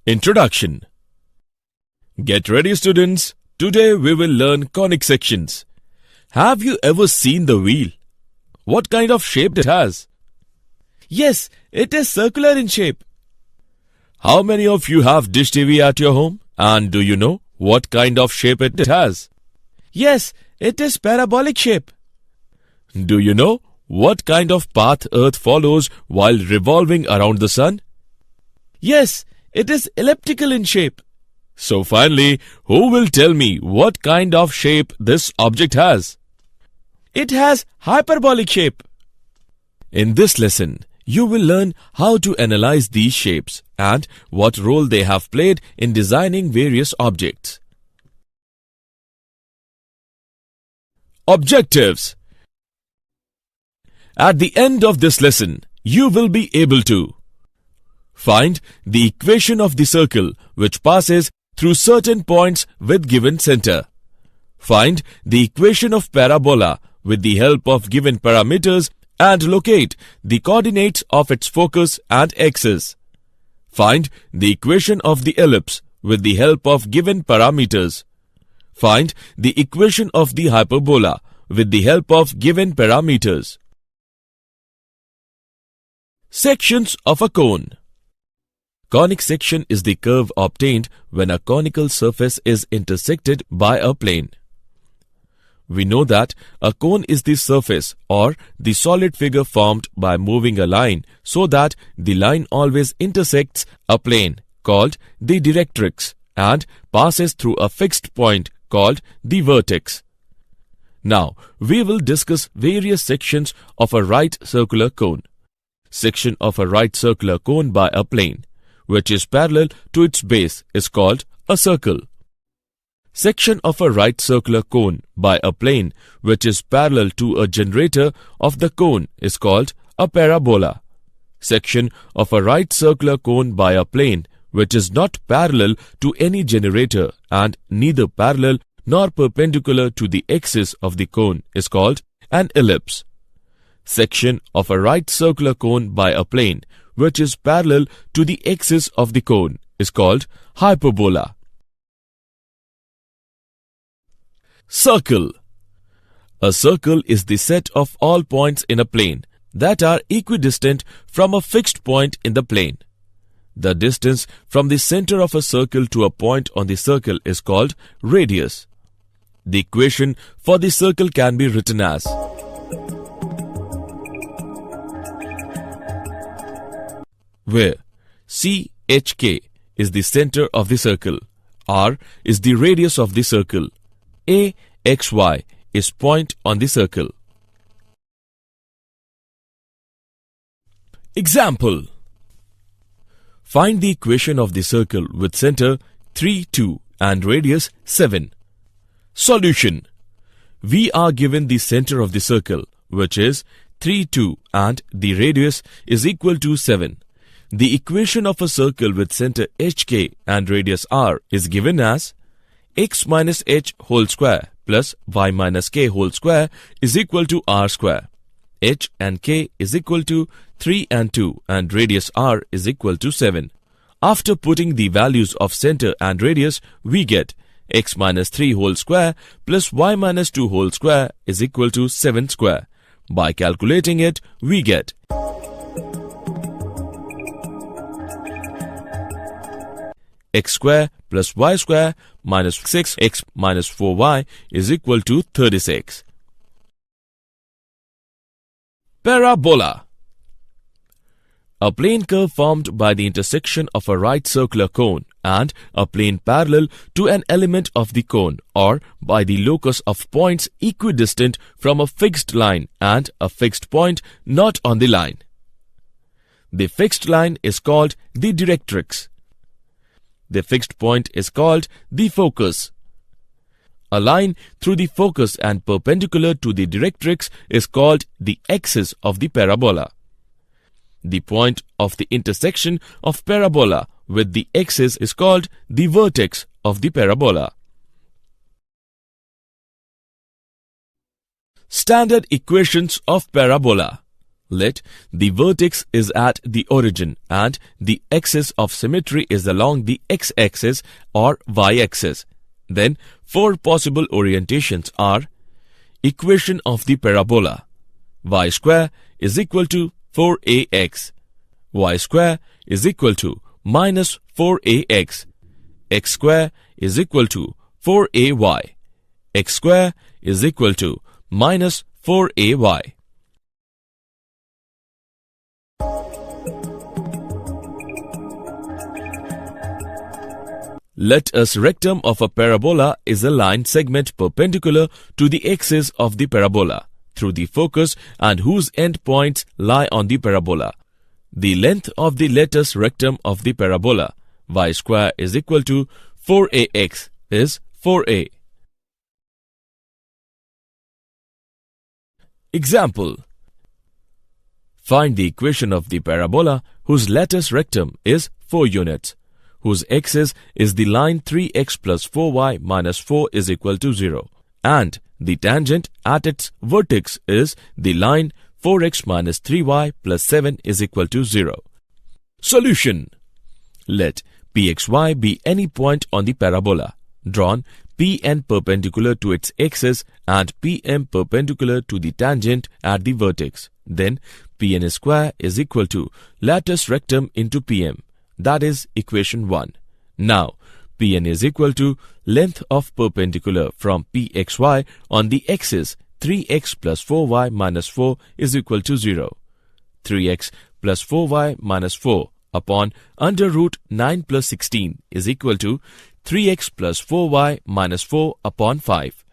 Introduction. Get ready, students. Today we will learn conic sections. Have you ever seen the wheel? What kind of shape it has? Yes, it is circular in shape. How many of you have dish TV at your home? And do you know what kind of shape it has? Yes, it is parabolic shape. Do you know what kind of path Earth follows while revolving around the sun? Yes, it is elliptical in shape. So finally, who will tell me what kind of shape this object has? It has hyperbolic shape. In this lesson, you will learn how to analyze these shapes and what role they have played in designing various objects. Objectives. At the end of this lesson, you will be able to find the equation of the circle which passes through certain points with given center. Find the equation of parabola with the help of given parameters and locate the coordinates of its focus and axis. Find the equation of the ellipse with the help of given parameters. Find the equation of the hyperbola with the help of given parameters. Sections of a cone. Conic section is the curve obtained when a conical surface is intersected by a plane. We know that a cone is the surface or the solid figure formed by moving a line so that the line always intersects a plane called the directrix and passes through a fixed point called the vertex. Now, we will discuss various sections of a right circular cone. Section of a right circular cone by a plane, which is parallel to its base, is called a circle. Section of a right circular cone by a plane which is parallel to a generator of the cone is called a parabola. Section of a right circular cone by a plane which is not parallel to any generator and neither parallel nor perpendicular to the axis of the cone is called an ellipse. Section of a right circular cone by a plane which is parallel to the axis of the cone is called hyperbola. Circle. A circle is the set of all points in a plane that are equidistant from a fixed point in the plane. The distance from the center of a circle to a point on the circle is called radius. The equation for the circle can be written as where CHK is the center of the circle, R is the radius of the circle, AXY is point on the circle. Example. Find the equation of the circle with center 3, 2 and radius 7. Solution. We are given the center of the circle, which is 3, 2 and the radius is equal to 7. The equation of a circle with center HK and radius R is given as x minus h whole square plus y minus k whole square is equal to r square. H and k is equal to 3 and 2 and radius r is equal to 7. After putting the values of center and radius, we get x minus 3 whole square plus y minus 2 whole square is equal to 7 square. By calculating it, we get x square plus y square minus 6x minus 4y is equal to 36. Parabola. A plane curve formed by the intersection of a right circular cone and a plane parallel to an element of the cone or by the locus of points equidistant from a fixed line and a fixed point not on the line. The fixed line is called the directrix. The fixed point is called the focus. A line through the focus and perpendicular to the directrix is called the axis of the parabola. The point of the intersection of parabola with the axis is called the vertex of the parabola. Standard equations of parabola. Let the vertex is at the origin and the axis of symmetry is along the x-axis or y-axis. Then 4 possible orientations are: equation of the parabola, y square is equal to 4ax, y square is equal to minus 4ax, x square is equal to 4ay, x square is equal to minus 4ay. Let us rectum of a parabola is a line segment perpendicular to the axis of the parabola through the focus and whose end points lie on the parabola. The length of the latus rectum of the parabola, y square is equal to 4ax, is 4a. Example: find the equation of the parabola whose latus rectum is 4 units, whose axis is the line 3x plus 4y minus 4 is equal to 0, and the tangent at its vertex is the line 4x minus 3y plus 7 is equal to 0. Solution: let pxy be any point on the parabola, drawn Pn perpendicular to its axis and Pm perpendicular to the tangent at the vertex. Then Pn square is equal to latus rectum into Pm. That is equation 1. Now, Pn is equal to length of perpendicular from Pxy on the axis 3x plus 4y minus 4 is equal to 0. 3x plus 4y minus 4 upon under root 9 plus 16 is equal to 3x plus 4y minus 4 upon 5.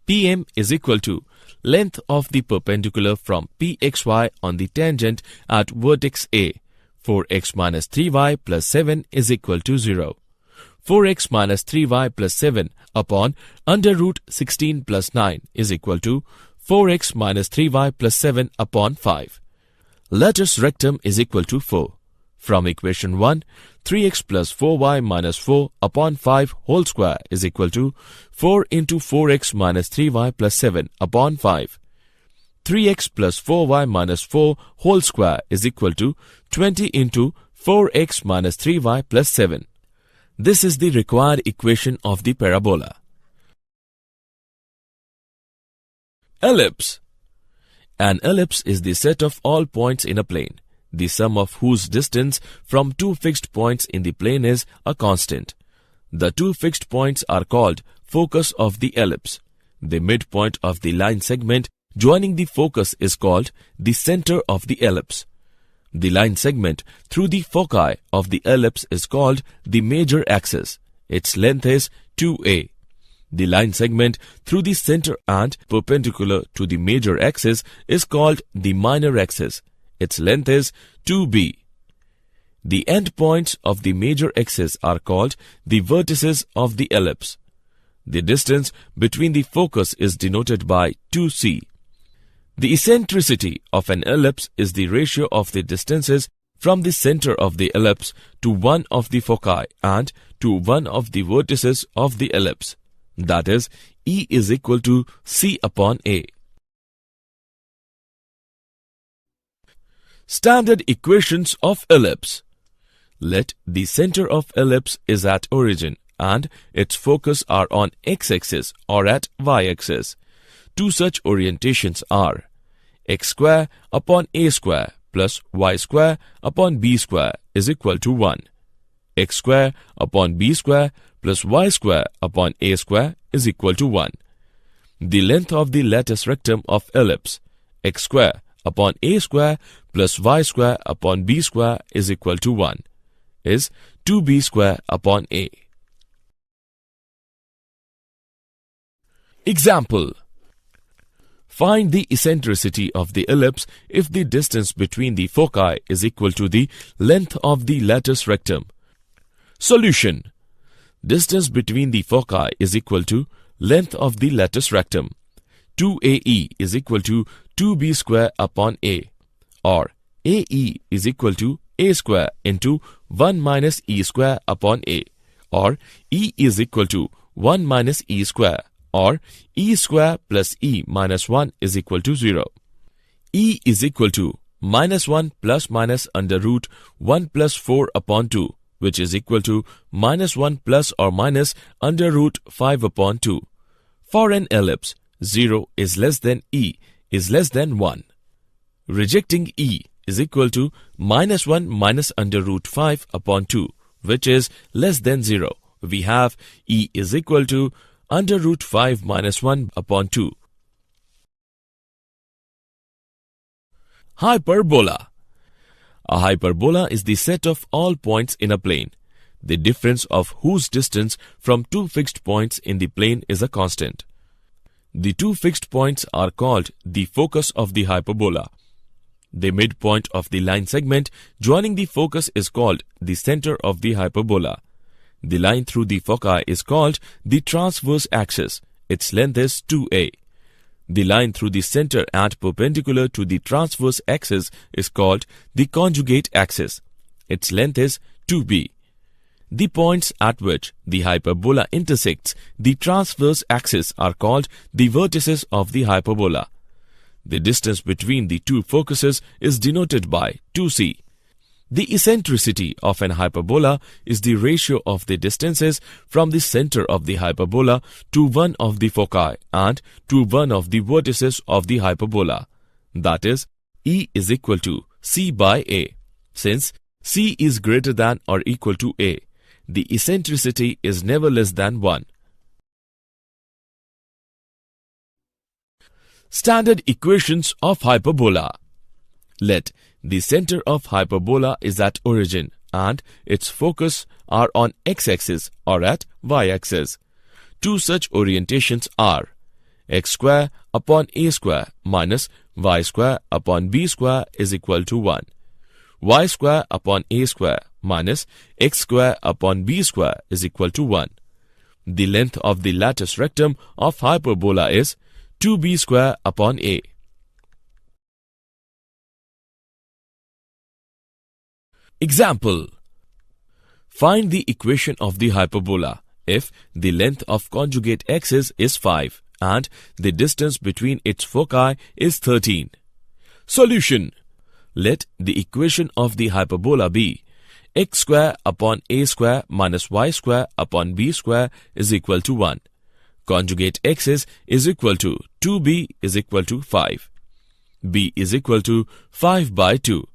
Pm is equal to length of the perpendicular from Pxy on the tangent at vertex A. 4x minus 3y plus 7 is equal to 0. 4x minus 3y plus 7 upon under root 16 plus 9 is equal to 4x minus 3y plus 7 upon 5. Latus rectum is equal to 4. From equation 1, 3x plus 4y minus 4 upon 5 whole square is equal to 4 into 4x minus 3y plus 7 upon 5. 3x plus 4y minus 4 whole square is equal to 20 into 4x minus 3y plus 7. This is the required equation of the parabola. Ellipse. An ellipse is the set of all points in a plane, the sum of whose distance from two fixed points in the plane is a constant. The two fixed points are called focus of the ellipse. The midpoint of the line segment joining the focus is called the center of the ellipse. The line segment through the foci of the ellipse is called the major axis. Its length is 2a. The line segment through the center and perpendicular to the major axis is called the minor axis. Its length is 2b. The endpoints of the major axis are called the vertices of the ellipse. The distance between the focus is denoted by 2c. The eccentricity of an ellipse is the ratio of the distances from the center of the ellipse to one of the foci and to one of the vertices of the ellipse. That is, E is equal to C upon A. Standard equations of ellipse. Let the center of ellipse is at origin and its focus are on x-axis or at y-axis. Two such orientations are x square upon a square plus y square upon b square is equal to 1. X square upon b square plus y square upon a square is equal to 1. The length of the latus rectum of ellipse, x square upon a square plus y square upon b square is equal to 1, is 2b square upon a. Example: find the eccentricity of the ellipse if the distance between the foci is equal to the length of the latus rectum. Solution: distance between the foci is equal to length of the latus rectum. 2ae is equal to 2b square upon a, or ae is equal to a square into 1 minus e square upon a, or e is equal to 1 minus e square, or e square plus e minus 1 is equal to 0. E is equal to minus 1 plus minus under root 1 plus 4 upon 2, which is equal to minus 1 plus or minus under root 5 upon 2. For an ellipse, 0 is less than e is less than 1. Rejecting e is equal to minus 1 minus under root 5 upon 2, which is less than 0. We have e is equal to under root 5 minus 1 upon 2. Hyperbola. A hyperbola is the set of all points in a plane, the difference of whose distance from two fixed points in the plane is a constant. The two fixed points are called the focus of the hyperbola. The midpoint of the line segment joining the focus is called the center of the hyperbola. The line through the foci is called the transverse axis. Its length is 2a. The line through the center and perpendicular to the transverse axis is called the conjugate axis. Its length is 2b. The points at which the hyperbola intersects the transverse axis are called the vertices of the hyperbola. The distance between the two focuses is denoted by 2c. The eccentricity of an hyperbola is the ratio of the distances from the center of the hyperbola to one of the foci and to one of the vertices of the hyperbola. That is, E is equal to c by a. Since c is greater than or equal to a, the eccentricity is never less than 1. Standard equations of hyperbola. Let the center of hyperbola is at origin and its focus are on x-axis or at y-axis. Two such orientations are x square upon a square minus y square upon b square is equal to 1. Y square upon a square minus x square upon b square is equal to 1. The length of the latus rectum of hyperbola is 2b square upon a. Example. Find the equation of the hyperbola if the length of conjugate axis is 5 and the distance between its foci is 13. Solution. Let the equation of the hyperbola be x square upon a square minus y square upon b square is equal to 1. Conjugate axis is equal to 2b is equal to 5. b is equal to 5 by 2.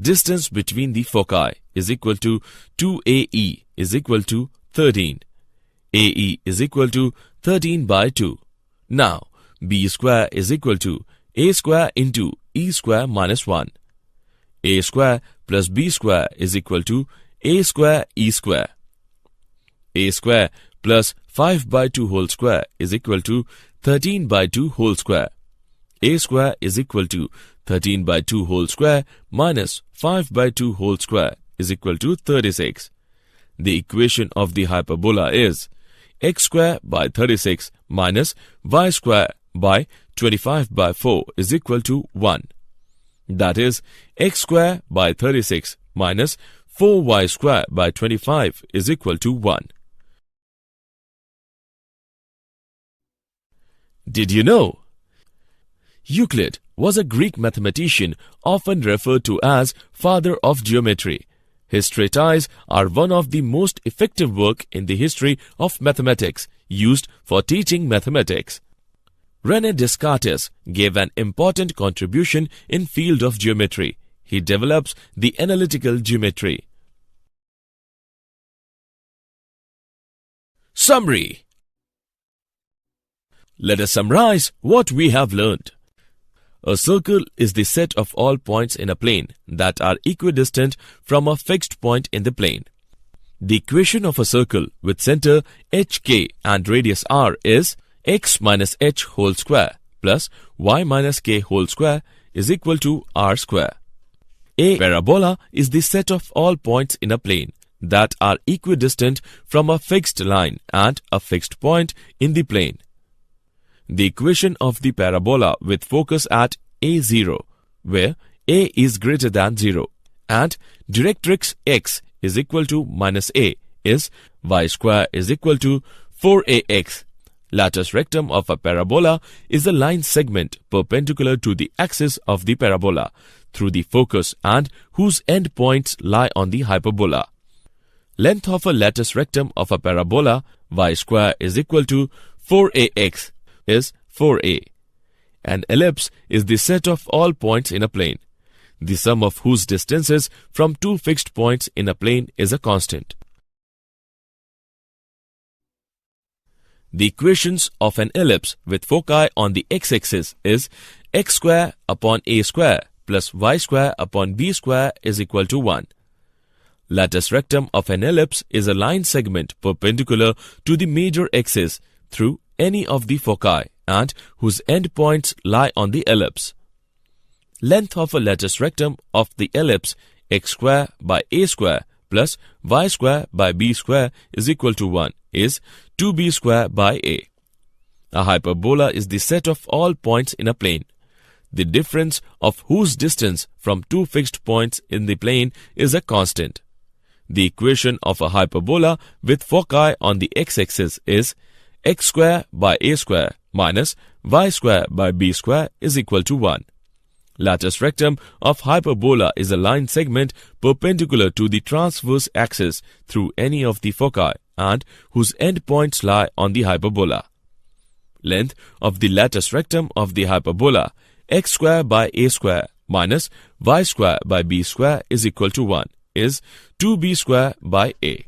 Distance between the foci is equal to 2ae is equal to 13. ae is equal to 13 by 2. Now, b square is equal to a square into e square minus 1. A square plus b square is equal to a square e square. A square plus 5 by 2 whole square is equal to 13 by 2 whole square. A square is equal to 13 by 2 whole square minus 5 by 2 whole square is equal to 36. The equation of the hyperbola is x square by 36 minus y square by 25 by 4 is equal to 1. That is, x square by 36 minus 4y square by 25 is equal to 1. Did you know? Euclid was a Greek mathematician often referred to as father of geometry. His treatises are one of the most effective work in the history of mathematics used for teaching mathematics. René Descartes gave an important contribution in field of geometry. He develops the analytical geometry. Summary. Let us summarize what we have learned. A circle is the set of all points in a plane that are equidistant from a fixed point in the plane. The equation of a circle with center hk and radius r is x minus h whole square plus y minus k whole square is equal to r square. A parabola is the set of all points in a plane that are equidistant from a fixed line and a fixed point in the plane. The equation of the parabola with focus at a0, where a is greater than 0, and directrix x is equal to minus a is y square is equal to 4ax. Latus rectum of a parabola is a line segment perpendicular to the axis of the parabola through the focus and whose end points lie on the hyperbola. Length of a latus rectum of a parabola y square is equal to 4ax is 4a. An ellipse is the set of all points in a plane, the sum of whose distances from two fixed points in a plane is a constant. The equations of an ellipse with foci on the x-axis is x square upon a square plus y square upon b square is equal to 1. Latus rectum of an ellipse is a line segment perpendicular to the major axis through any of the foci and whose endpoints lie on the ellipse. Length of a latus rectum of the ellipse x square by a square plus y square by b square is equal to 1 is 2b square by a. A hyperbola is the set of all points in a plane, the difference of whose distance from two fixed points in the plane is a constant. The equation of a hyperbola with foci on the x-axis is x square by a square minus y square by b square is equal to 1. Latus rectum of hyperbola is a line segment perpendicular to the transverse axis through any of the foci and whose endpoints lie on the hyperbola. Length of the latus rectum of the hyperbola x square by a square minus y square by b square is equal to 1 is 2b square by a.